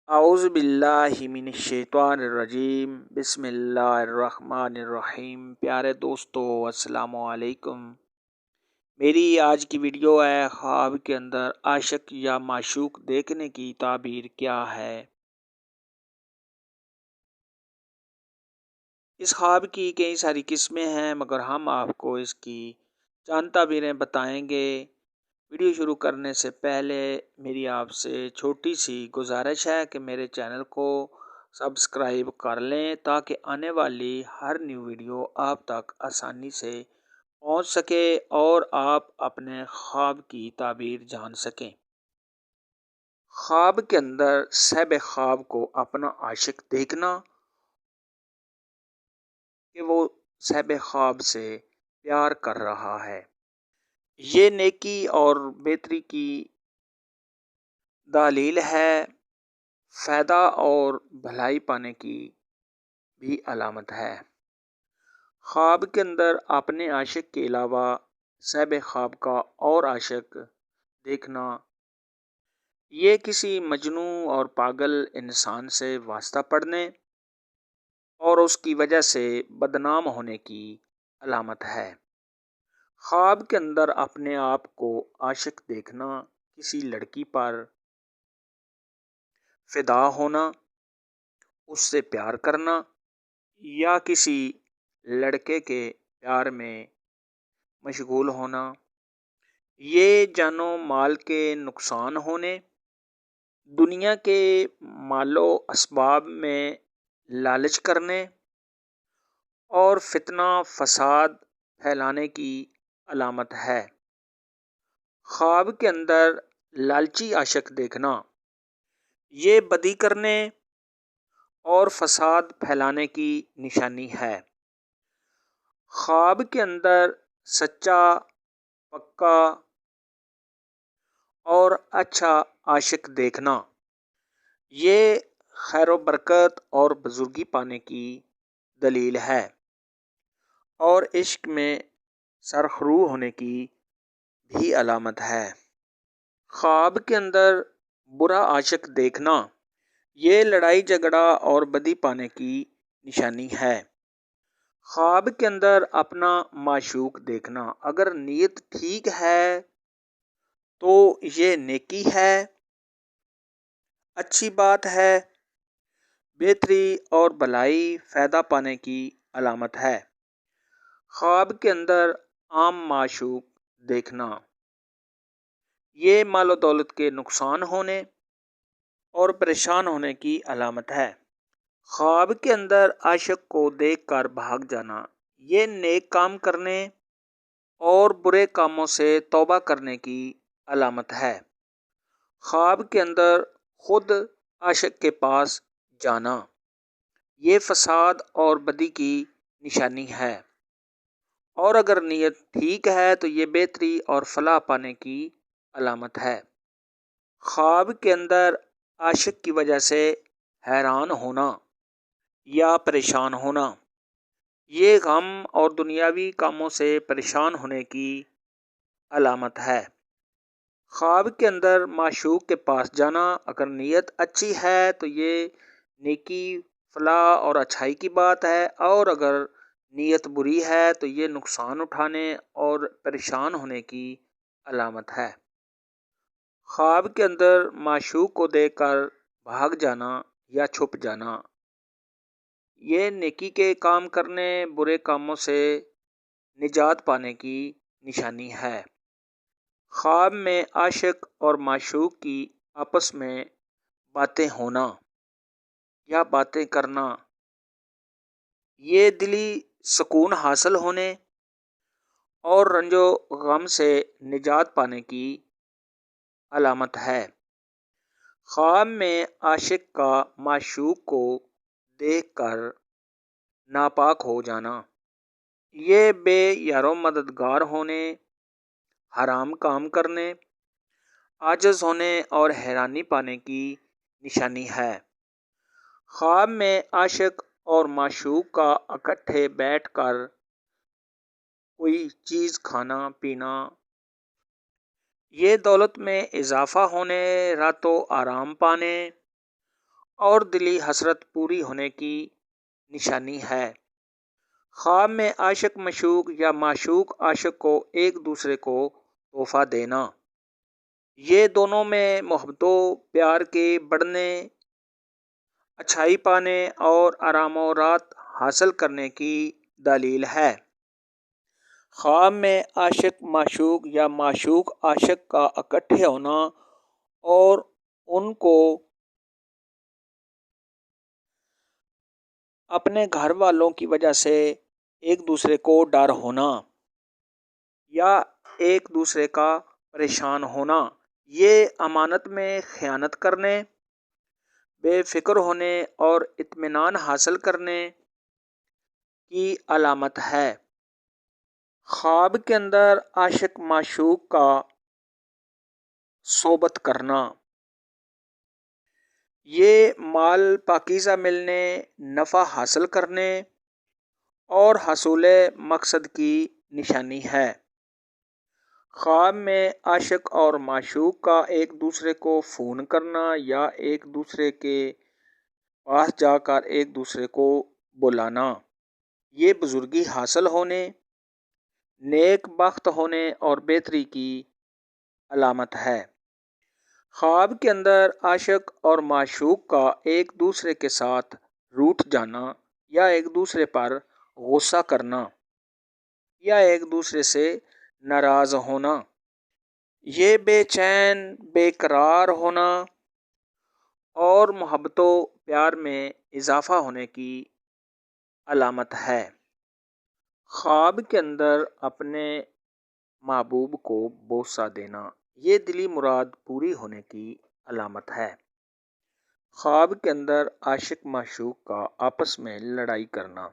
اعوذ باللہ من الشیطان الرجیم، بسم اللہ الرحمن الرحیم۔ پیارے دوستو، السلام علیکم۔ میری آج کی ویڈیو ہے خواب کے اندر عاشق یا معشوق دیکھنے کی تعبیر کیا ہے۔ اس خواب کی کئی ساری قسمیں ہیں، مگر ہم آپ کو اس کی چند تعبیریں بتائیں گے۔ ویڈیو شروع کرنے سے پہلے میری آپ سے چھوٹی سی گزارش ہے کہ میرے چینل کو سبسکرائب کر لیں تاکہ آنے والی ہر نیو ویڈیو آپ تک آسانی سے پہنچ سکے اور آپ اپنے خواب کی تعبیر جان سکیں۔ خواب کے اندر صاحب خواب کو اپنا عاشق دیکھنا کہ وہ صاحب خواب سے پیار کر رہا ہے، یہ نیکی اور بہتری کی دلیل ہے۔ فائدہ اور بھلائی پانے کی بھی علامت ہے۔ خواب کے اندر اپنے عاشق کے علاوہ صاحب خواب کا اور عاشق دیکھنا، یہ کسی مجنون اور پاگل انسان سے واسطہ پڑنے اور اس کی وجہ سے بدنام ہونے کی علامت ہے۔ خواب کے اندر اپنے آپ کو عاشق دیکھنا کسی لڑکی پر فدا ہونا، اس سے پیار کرنا یا کسی لڑکے کے پیار میں مشغول ہونا، یہ جان و مال کے نقصان ہونے، دنیا کے مال و اسباب میں لالچ کرنے اور فتنہ فساد پھیلانے کی علامت ہے۔ خواب کے اندر لالچی عاشق دیکھنا، یہ بدی کرنے اور فساد پھیلانے کی نشانی ہے۔ خواب کے اندر سچا، پکا اور اچھا عاشق دیکھنا، یہ خیر و برکت اور بزرگی پانے کی دلیل ہے اور عشق میں سرخرو ہونے کی بھی علامت ہے۔ خواب کے اندر برا عاشق دیکھنا، یہ لڑائی جھگڑا اور بدی پانے کی نشانی ہے۔ خواب کے اندر اپنا معشوق دیکھنا، اگر نیت ٹھیک ہے تو یہ نیکی ہے، اچھی بات ہے، بہتری اور بھلائی فائدہ پانے کی علامت ہے۔ خواب کے اندر عام معشوق دیکھنا، یہ مال و دولت کے نقصان ہونے اور پریشان ہونے کی علامت ہے۔ خواب کے اندر عاشق کو دیکھ کر بھاگ جانا، یہ نیک کام کرنے اور برے کاموں سے توبہ کرنے کی علامت ہے۔ خواب کے اندر خود عاشق کے پاس جانا، یہ فساد اور بدی کی نشانی ہے اور اگر نیت ٹھیک ہے تو یہ بہتری اور فلاح پانے کی علامت ہے۔ خواب کے اندر عاشق کی وجہ سے حیران ہونا یا پریشان ہونا، یہ غم اور دنیاوی کاموں سے پریشان ہونے کی علامت ہے۔ خواب کے اندر معشوق کے پاس جانا، اگر نیت اچھی ہے تو یہ نیکی، فلاح اور اچھائی کی بات ہے اور اگر نیت بری ہے تو یہ نقصان اٹھانے اور پریشان ہونے کی علامت ہے۔ خواب کے اندر معشوق کو دیکھ کر بھاگ جانا یا چھپ جانا، یہ نیکی کے کام کرنے، برے کاموں سے نجات پانے کی نشانی ہے۔ خواب میں عاشق اور معشوق کی آپس میں باتیں ہونا یا باتیں کرنا، یہ دلی سکون حاصل ہونے اور رنج و غم سے نجات پانے کی علامت ہے۔ خواب میں عاشق کا معشوق کو دیکھ کر ناپاک ہو جانا، یہ بے یارو مددگار ہونے، حرام کام کرنے، عاجز ہونے اور حیرانی پانے کی نشانی ہے۔ خواب میں عاشق اور معشوق کا اکٹھے بیٹھ کر کوئی چیز کھانا پینا، یہ دولت میں اضافہ ہونے، رات و آرام پانے اور دلی حسرت پوری ہونے کی نشانی ہے۔ خواب میں عاشق معشوق یا معشوق عاشق کو ایک دوسرے کو تحفہ دینا، یہ دونوں میں محبتوں پیار کے بڑھنے، اچھائی پانے اور آرام و راحت حاصل کرنے کی دلیل ہے۔ خواب میں عاشق معشوق یا معشوق عاشق کا اکٹھے ہونا اور ان کو اپنے گھر والوں کی وجہ سے ایک دوسرے کو ڈر ہونا یا ایک دوسرے کا پریشان ہونا، یہ امانت میں خیانت کرنے، بے فکر ہونے اور اطمینان حاصل کرنے کی علامت ہے۔ خواب کے اندر عاشق معشوق کا صحبت کرنا، یہ مال پاکیزہ ملنے، نفع حاصل کرنے اور حصول مقصد کی نشانی ہے۔ خواب میں عاشق اور معشوق کا ایک دوسرے کو فون کرنا یا ایک دوسرے کے پاس جا کر ایک دوسرے کو بلانا، یہ بزرگی حاصل ہونے، نیک بخت ہونے اور بہتری کی علامت ہے۔ خواب کے اندر عاشق اور معشوق کا ایک دوسرے کے ساتھ روٹھ جانا یا ایک دوسرے پر غصہ کرنا یا ایک دوسرے سے ناراض ہونا، یہ بے چین، بے قرار ہونا اور محبت و پیار میں اضافہ ہونے کی علامت ہے۔ خواب کے اندر اپنے محبوب کو بوسہ دینا، یہ دلی مراد پوری ہونے کی علامت ہے۔ خواب کے اندر عاشق معشوق کا آپس میں لڑائی کرنا،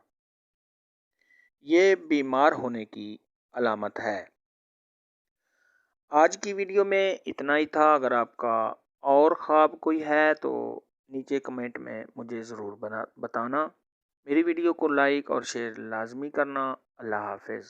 یہ بیمار ہونے کی علامت ہے۔ آج کی ویڈیو میں اتنا ہی تھا۔ اگر آپ کا اور خواب کوئی ہے تو نیچے کمنٹ میں مجھے ضرور بتانا۔ میری ویڈیو کو لائک اور شیئر لازمی کرنا۔ اللہ حافظ۔